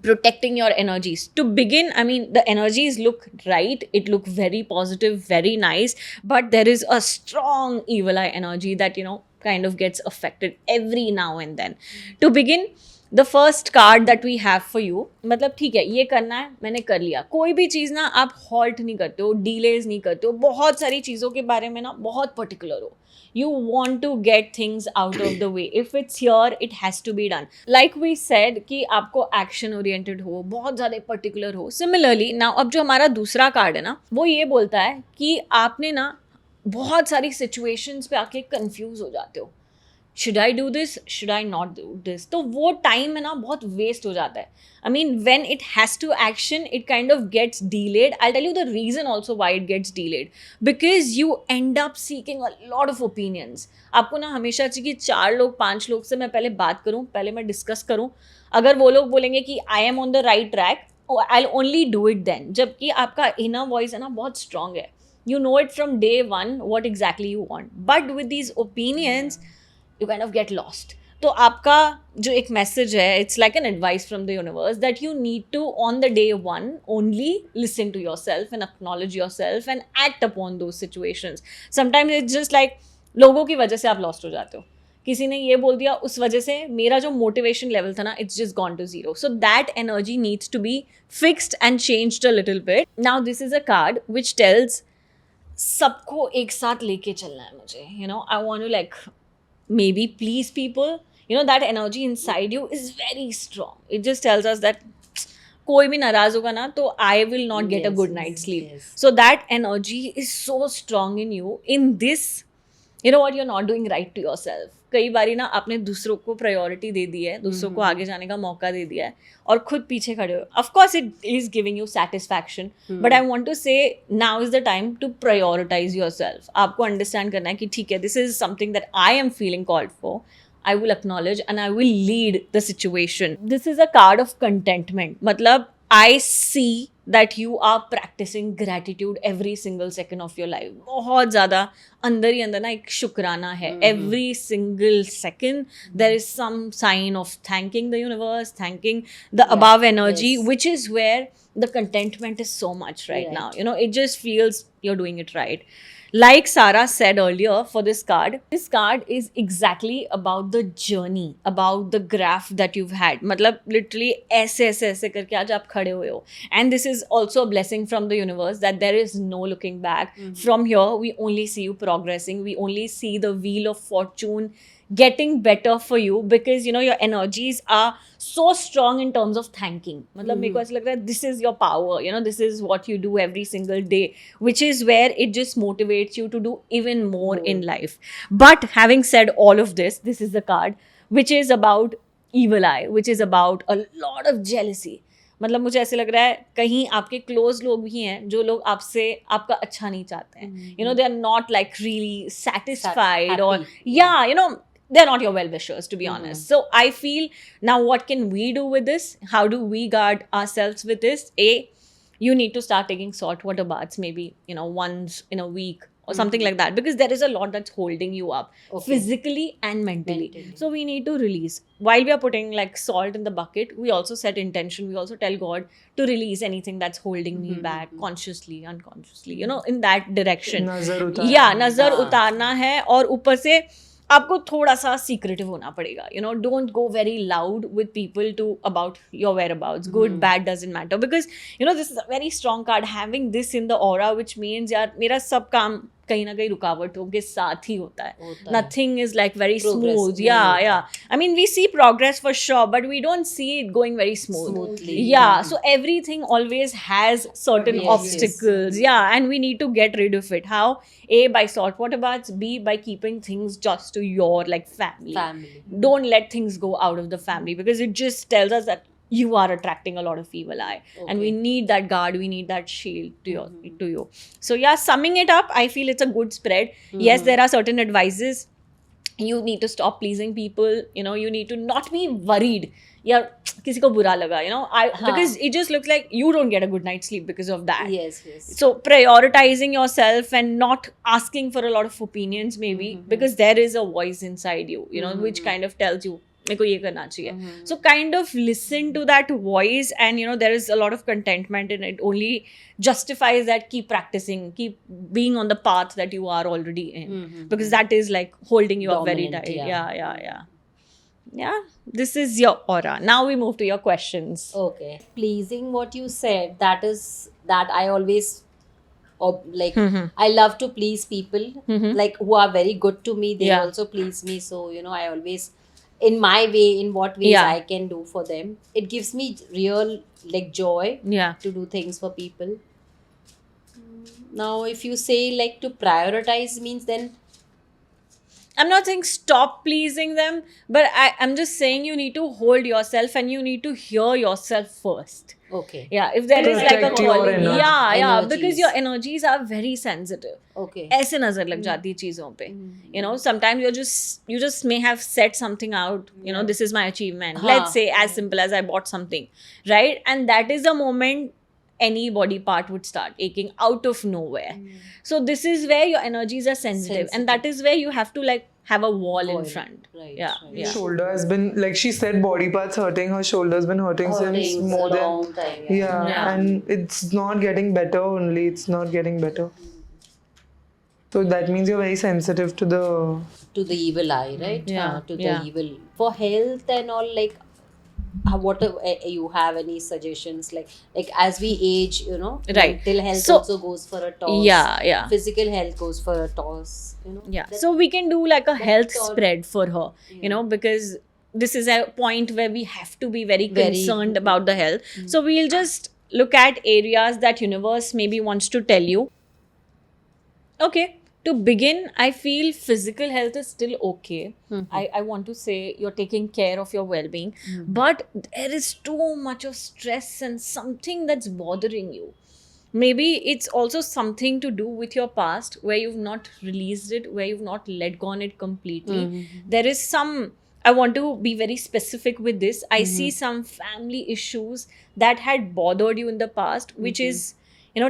Speaker 2: protecting your energies. To begin, the energies look right, it look very positive, very nice, but there is a strong evil eye energy that kind of gets affected every now and then. To begin, the first card that we have for you, मतलब ठीक है, ये करना है, मैंने कर लिया. कोई भी चीज़ ना आप halt नहीं करते हो, delays नहीं करते हो, बहुत सारी चीज़ों के बारे में ना बहुत particular हो. You want to get things out of the way. If it's here, it has to be done. Like we said कि आपको action oriented हो, बहुत ज़्यादा particular हो. Similarly, now अब जो हमारा दूसरा card है ना, वो ये बोलता है कि आपने ना बहुत सारी situations पे आके confuse हो जाते हो. Should I do this? Should I not do this? तो वो time है ना बहुत waste हो जाता है. When it has to action, it kind of gets delayed. I'll tell you the reason also why it gets delayed. Because you end up seeking a lot of opinions. आपको ना हमेशा चाहिए कि 4 लोग 5 लोग से मैं पहले बात करूँ, पहले मैं discuss करूँ. अगर वो लोग बोलेंगे कि I am on the right track, I'll only do it then. जबकि आपका inner voice है ना बहुत strong है. You know it from day one what exactly you want. But with these opinions, you kind of get lost. तो आपका जो एक message है, it's like an advice from the universe that you need to on the day one only listen to yourself and acknowledge yourself and act upon those situations. Sometimes it's just like लोगों की वजह से आप lost हो जाते हो किसी ने ये बोल दिया, उस वजह से मेरा जो मोटिवेशन लेवल था ना, it's just gone to zero. So that energy needs to be fixed and changed a little bit. Now this is a card which tells सबको एक साथ लेके चलना है मुझे. You know, I want to like maybe please people. You know, that energy inside you is very strong. It just tells us that कोई भी नाराज होगा ना तो I will not get a good night's sleep. So that energy is so strong in you. In this, you know what, you're not doing right to yourself. कई बारी ना आपने दूसरों को प्रायोरिटी दे दी है, दूसरों को आगे जाने का मौका दे दिया है और खुद पीछे खड़े हो. Of course it is giving you satisfaction, but I want to say now is the time to prioritize yourself. आपको understand करना है कि ठीक है, this is something that I am feeling called for. I will acknowledge and I will lead the situation. This is a card of contentment. मतलब I see that you are practicing gratitude every single second of your life. बहुत ज़्यादा अंदर ही अंदर ना एक शुक्राना है. Every single second there is some sign of thanking the universe, thanking the above energy, which is where the contentment is so much right now. You know, it just feels you're doing it right. Like Sarah said earlier for this card is exactly about the journey, about the graph that you've had. मतलब literally ऐसे करके आज आप खड़े हुए हो. And this is also a blessing from the universe that there is no looking back. From here, we only see you progressing. We only see the wheel of fortune getting better for you because, you know, your energies are so strong in terms of thanking. मतलब मेरे को ऐसा लग रहा है this is your power, you know, this is what you do every single day, which is where it just motivates you to do even more in life. But having said all of this, this is the card which is about evil eye, which is about a lot of jealousy. मतलब मुझे ऐसे लग रहा है कहीं आपके close लोग भी हैं जो लोग आपसे आपका अच्छा नहीं चाहते हैं. You know, they are not like really satisfied or yeah, you know, they're not your well-wishers, to be honest. So I feel now what can we do with this? How do we guard ourselves with this? You need to start taking saltwater baths maybe, you know, once in a week or something like that, because there is a lot that's holding you up physically and mentally. So we need to release. While we are putting like salt in the bucket, we also set intention. We also tell God to release anything that's holding me back consciously, unconsciously, you know, in that direction. नजर उतारना है और ऊपर से आपको थोड़ा सा secretive होना पड़ेगा. You know, don't go very loud with people about your whereabouts. Good, bad doesn't matter, because you know this is a very strong card. Having this in the aura, which means यार मेरा सब काम कहीं ना कहीं रुकावटों के साथ ही होता है. Nothing is like very smooth. Yeah. I mean, we see progress for sure, but we don't see it going very smoothly. Yeah. So everything always has certain obstacles. Yeah, and we need to get rid of it. How? A, by saltwater baths. B, by keeping things just to your like family. Don't let things go out of the family, because it just tells us that you are attracting a lot of evil eye, and we need that guard, we need that shield to you. So yeah, summing it up, I feel it's a good spread. Yes, there are certain advices. You need to stop pleasing people. You know, you need to not be worried. Yeah, किसी को बुरा लगा, you know, because it just looks like you don't get a good night's sleep because of that. Yes. So prioritizing yourself and not asking for a lot of opinions, maybe, because there is a voice inside you, you know, which kind of tells you मेरे को ये करना चाहिए. So kind of listen to that voice, and you know, there is a lot of contentment in it. Only justifies that keep practicing, keep being on the path that you are already in, because that is like holding you up very tight. Yeah, this is your aura. Now we move to your questions.
Speaker 3: Okay. Pleasing, what you said, that I always like I love to please people, like who are very good to me. They also please me. So, you know, I always, in my way, in what ways I can do for them. It gives me real like joy to do things for people. Now, if you say like to prioritize means, then
Speaker 2: I'm not saying stop pleasing them, but I'm just saying you need to hold yourself and you need to hear yourself first.
Speaker 3: Okay.
Speaker 2: Yeah, if there is like a calling. Yeah, because your energies are very sensitive.
Speaker 3: Okay.
Speaker 2: ऐसे नजर लग जाती है चीजों पे. You know, sometimes you just may have set something out. You know, this is my achievement. Let's say as simple as I bought something, right? And that is the moment any body part would start aching out of nowhere. So this is where your energies are sensitive, and that is where you have to like have a wall in front.
Speaker 3: Right.
Speaker 1: Yeah. Shoulder has been, like she said, body parts hurting. Her shoulder's been hurting since more than
Speaker 3: long time.
Speaker 1: Yeah, and it's not getting better only. It's not getting better. So that means you're very sensitive to the
Speaker 3: evil eye, right?
Speaker 2: Yeah,
Speaker 3: To the
Speaker 2: yeah.
Speaker 3: evil. For health and all, like, what you have any suggestions? Like as we age,
Speaker 2: Right.
Speaker 3: mental health
Speaker 2: So-
Speaker 3: also goes for a toss.
Speaker 2: Yeah.
Speaker 3: Physical health goes for a toss.
Speaker 2: Yeah. So we can do like a health
Speaker 3: all-
Speaker 2: spread for her, because this is a point where we have to be very
Speaker 3: Very-
Speaker 2: concerned about the health. So we'll just look at areas that universe maybe wants to tell you. Okay. To begin, I feel physical health is still okay. I want to say you're taking care of your well-being, but there is too much of stress and something that's bothering you. Maybe it's also something to do with your past where you've not released it, where you've not let go on it completely. There is some, I want to be very specific with this. I see some family issues that had bothered you in the past, which is,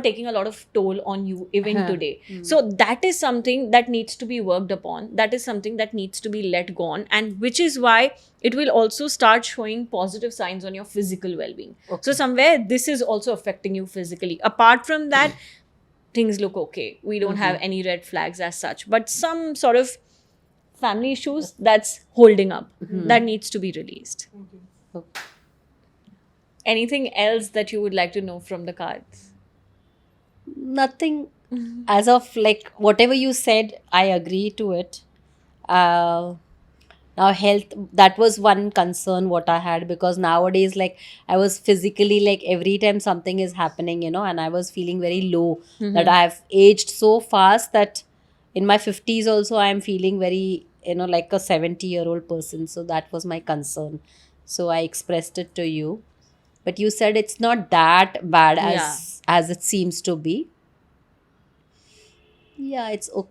Speaker 2: taking a lot of toll on you even today. So that is something that needs to be worked upon. That is something that needs to be let go on, and which is why it will also start showing positive signs on your physical well-being. So somewhere this is also affecting you physically. Apart from that, things look okay. We don't have any red flags as such, but some sort of family issues that's holding up, that needs to be released. Anything else that you would like to know from the cards?
Speaker 3: Nothing as of, like, whatever you said, I agree to it. Now health, that was one concern what I had, because nowadays, like, I was physically, like, every time something is happening, and I was feeling very low, that I have aged so fast that in my 50s also I am feeling very, like a 70-year-old person. So that was my concern, so I expressed it to you. But you said it's not that bad as it seems to be. Yeah, it's okay.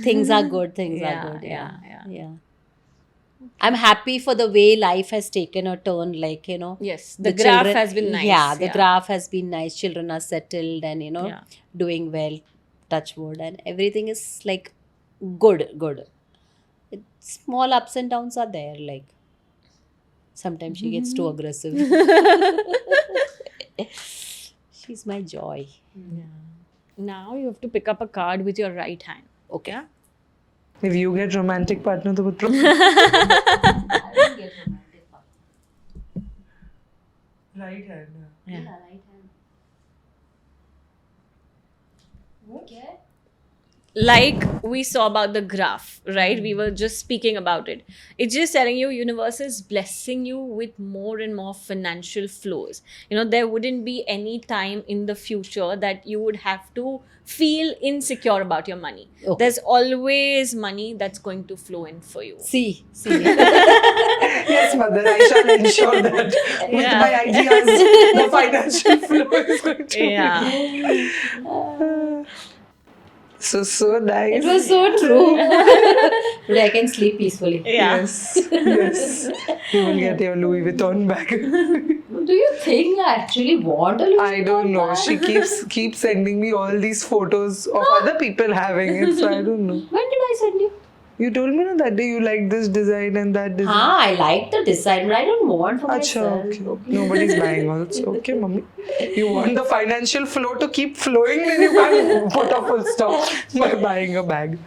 Speaker 3: Things are good. Things are good. Yeah. I'm happy for the way life has taken a turn. Like,
Speaker 2: Yes, the graph
Speaker 3: children-
Speaker 2: has been nice.
Speaker 3: Yeah, the graph has been nice. Children are settled and,
Speaker 2: Yeah.
Speaker 3: doing well. Touch wood, and everything is like good. Small ups and downs are there. Like, sometimes she gets too aggressive. She's my joy.
Speaker 2: Now you have to pick up a card with your right hand.
Speaker 3: Okay.
Speaker 1: If you get romantic partner, तो पुत्रो right hand.
Speaker 2: Like we saw about the graph, right? We were just speaking about it. It's just telling you universe is blessing you with more and more financial flows. There wouldn't be any time in the future that you would have to feel insecure about your money.
Speaker 3: Okay.
Speaker 2: There's always money that's going to flow in for you.
Speaker 3: See.
Speaker 1: Yes, mother, I shall ensure that with my ideas, the financial flow is going to
Speaker 2: Yeah.
Speaker 1: So nice.
Speaker 3: It was so true. Today I can sleep peacefully.
Speaker 2: Yeah.
Speaker 1: Yes. You will get your Louis Vuitton bag.
Speaker 3: Do you think I actually want a Louis
Speaker 1: I don't
Speaker 3: Vuitton
Speaker 1: know.
Speaker 3: bag?
Speaker 1: She keeps sending me all these photos of other people having it, so I don't know.
Speaker 3: When did I send you?
Speaker 1: You told me that day you like this design and that design.
Speaker 3: I like the design, but I don't want for
Speaker 1: Acha,
Speaker 3: myself.
Speaker 1: okay. Nobody's buying also. Okay, mommy. You want the financial flow to keep flowing, then you can't put a full stop by buying a bag.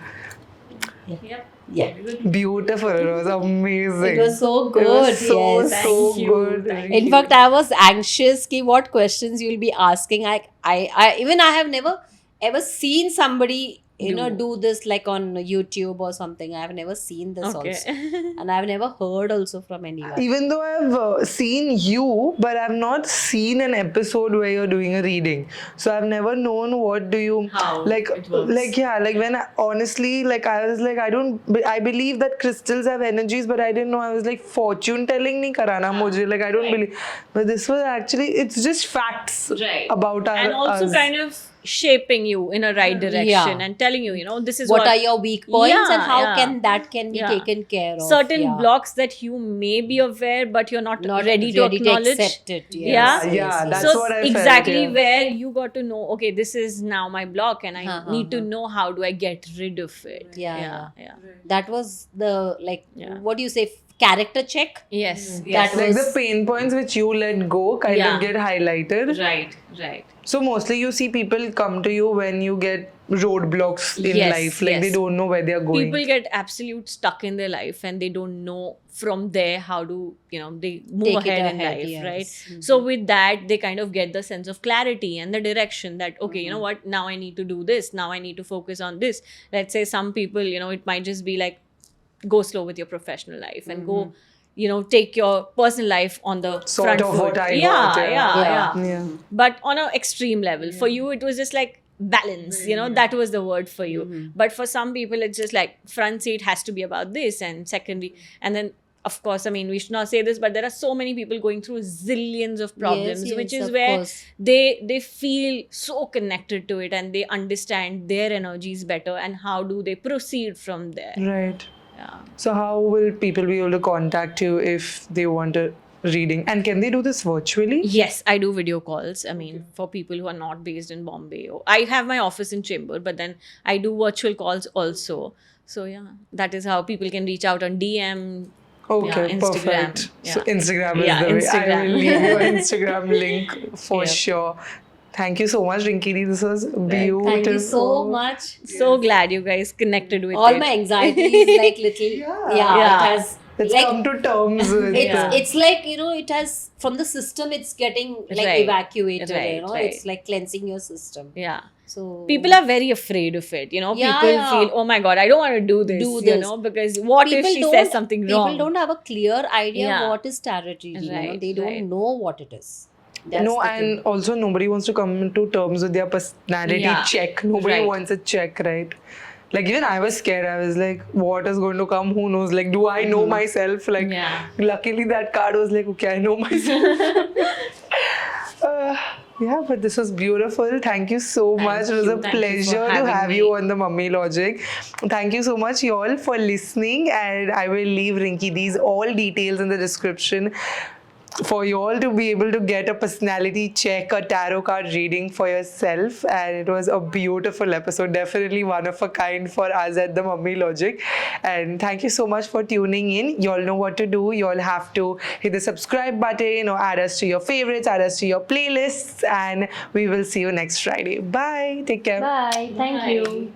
Speaker 3: Yeah.
Speaker 1: Beautiful. It was amazing.
Speaker 3: It was so good.
Speaker 1: It was so,
Speaker 3: yes.
Speaker 1: so
Speaker 2: Thank you.
Speaker 1: good.
Speaker 2: Thank
Speaker 3: In fact, I was anxious ki what questions you'll be asking. I have never ever seen somebody do this like on YouTube or something. I have never seen this
Speaker 2: Okay.
Speaker 3: also, and I have never heard also from anyone.
Speaker 1: Even though I've seen you, but I've not seen an episode where you're doing a reading. So I've never known what do you
Speaker 2: How
Speaker 1: like.
Speaker 2: it works.
Speaker 1: Like when I, honestly, like I was like I believe that crystals have energies, but I didn't know. I was like fortune telling nahi karana mujhe. Like I don't believe. But this was actually it's just facts about our
Speaker 2: and also
Speaker 1: us.
Speaker 2: kind of shaping you in a right direction
Speaker 3: Yeah.
Speaker 2: and telling you, this is
Speaker 3: What are your weak points and how
Speaker 2: Yeah.
Speaker 3: can be
Speaker 2: Yeah.
Speaker 3: taken care of?
Speaker 2: certain
Speaker 3: Yeah.
Speaker 2: blocks that you may be aware but you're not,
Speaker 3: Not
Speaker 2: ready to acknowledge.
Speaker 3: accept it. Yes,
Speaker 2: Yeah.
Speaker 1: Yeah, that's
Speaker 2: So
Speaker 1: what I felt,
Speaker 2: exactly
Speaker 1: yeah.
Speaker 2: where you got to know, okay, this is now my block and I need to know how do I get rid of it.
Speaker 3: Yeah.
Speaker 2: Yeah.
Speaker 3: That was the, like,
Speaker 2: Yeah.
Speaker 3: what do you say, character check.
Speaker 2: Yes,
Speaker 3: That
Speaker 2: yes.
Speaker 1: Like the
Speaker 3: was
Speaker 1: pain points which you let go kind
Speaker 2: Yeah.
Speaker 1: of get highlighted.
Speaker 2: Right.
Speaker 1: So mostly you see people come to you when you get roadblocks in
Speaker 2: Yes,
Speaker 1: life, like they
Speaker 2: yes.
Speaker 1: don't know where they are going.
Speaker 2: People get absolute stuck in their life and they don't know from there how to, they move
Speaker 3: Take it
Speaker 2: ahead in
Speaker 3: ahead,
Speaker 2: life,
Speaker 3: yes.
Speaker 2: right? So with that, they kind of get the sense of clarity and the direction that, okay, you know what, now I need to do this, now I need to focus on this. Let's say some people, it might just be like, go slow with your professional life and go, take your personal life on the
Speaker 1: Sort
Speaker 2: front
Speaker 1: of
Speaker 2: foot.
Speaker 1: what I
Speaker 2: yeah,
Speaker 1: got,
Speaker 2: yeah.
Speaker 1: Yeah.
Speaker 2: But on an extreme level, for you it was just like balance, that was the word for you. But for some people it's just like front seat has to be about this, and secondary, and then of course, I mean, we should not say this, but there are so many people going through zillions of problems,
Speaker 3: Yes,
Speaker 2: which is
Speaker 3: of
Speaker 2: where
Speaker 3: course.
Speaker 2: they feel so connected to it and they understand their energies better and how do they proceed from there.
Speaker 1: Right.
Speaker 2: Yeah.
Speaker 1: So how will people be able to contact you if they want a reading? And can they do this virtually?
Speaker 2: Yes, I do video calls. I mean, for people who are not based in Bombay. I have my office in Chembur, but then I do virtual calls also. So yeah, that is how people can reach out on DM.
Speaker 1: Okay,
Speaker 2: Yeah, Instagram.
Speaker 1: perfect.
Speaker 2: Yeah.
Speaker 1: So Instagram is
Speaker 2: Yeah,
Speaker 1: the way. I
Speaker 2: Instagram.
Speaker 1: will leave your Instagram link for
Speaker 2: Yep.
Speaker 1: sure. Thank you so much, Rinky. This was beautiful.
Speaker 3: Thank you so much.
Speaker 2: So glad you guys connected with
Speaker 3: All
Speaker 2: it.
Speaker 3: my anxiety is like little.
Speaker 2: Yeah.
Speaker 3: It has.
Speaker 1: Let's
Speaker 3: like,
Speaker 1: come to terms with
Speaker 3: it's like, it has from the system, it's getting like
Speaker 2: Right.
Speaker 3: evacuated.
Speaker 2: Right.
Speaker 3: It's like cleansing your system.
Speaker 2: Yeah.
Speaker 3: So
Speaker 2: People are very afraid of it.
Speaker 3: Yeah,
Speaker 2: people
Speaker 3: yeah.
Speaker 2: feel, oh my God, I don't want to do this. Because what if she says something wrong?
Speaker 3: People don't have a clear idea
Speaker 2: Yeah.
Speaker 3: what is tarot reading.
Speaker 2: Right,
Speaker 3: They don't
Speaker 2: right.
Speaker 3: know what it is. That's
Speaker 1: No,
Speaker 3: the
Speaker 1: and
Speaker 3: thing.
Speaker 1: also nobody wants to come to terms with their personality
Speaker 2: Yeah.
Speaker 1: check. Nobody
Speaker 2: Right.
Speaker 1: wants a check, right? Like even I was scared. I was like, what is going to come? Who knows? Like, do I know myself? Like,
Speaker 2: Yeah.
Speaker 1: luckily that card was like, okay, I know myself. Yeah, but this was beautiful. Thank you so much. It was a
Speaker 2: you. Thank you for
Speaker 1: pleasure to
Speaker 2: having
Speaker 1: have
Speaker 2: me.
Speaker 1: you on the Mummy Logic. Thank you so much, y'all, for listening. And I will leave Rinky these all details in the description for you all to be able to get a personality check, a tarot card reading for yourself. And it was a beautiful episode, definitely one of a kind for us at the Mummy Logic. And thank you so much for tuning in. You all know what to do. You all have to hit the subscribe button or add us to your favorites, add us to your playlists, and we will see you next Friday. Bye. Take care.
Speaker 3: Bye. Thank you.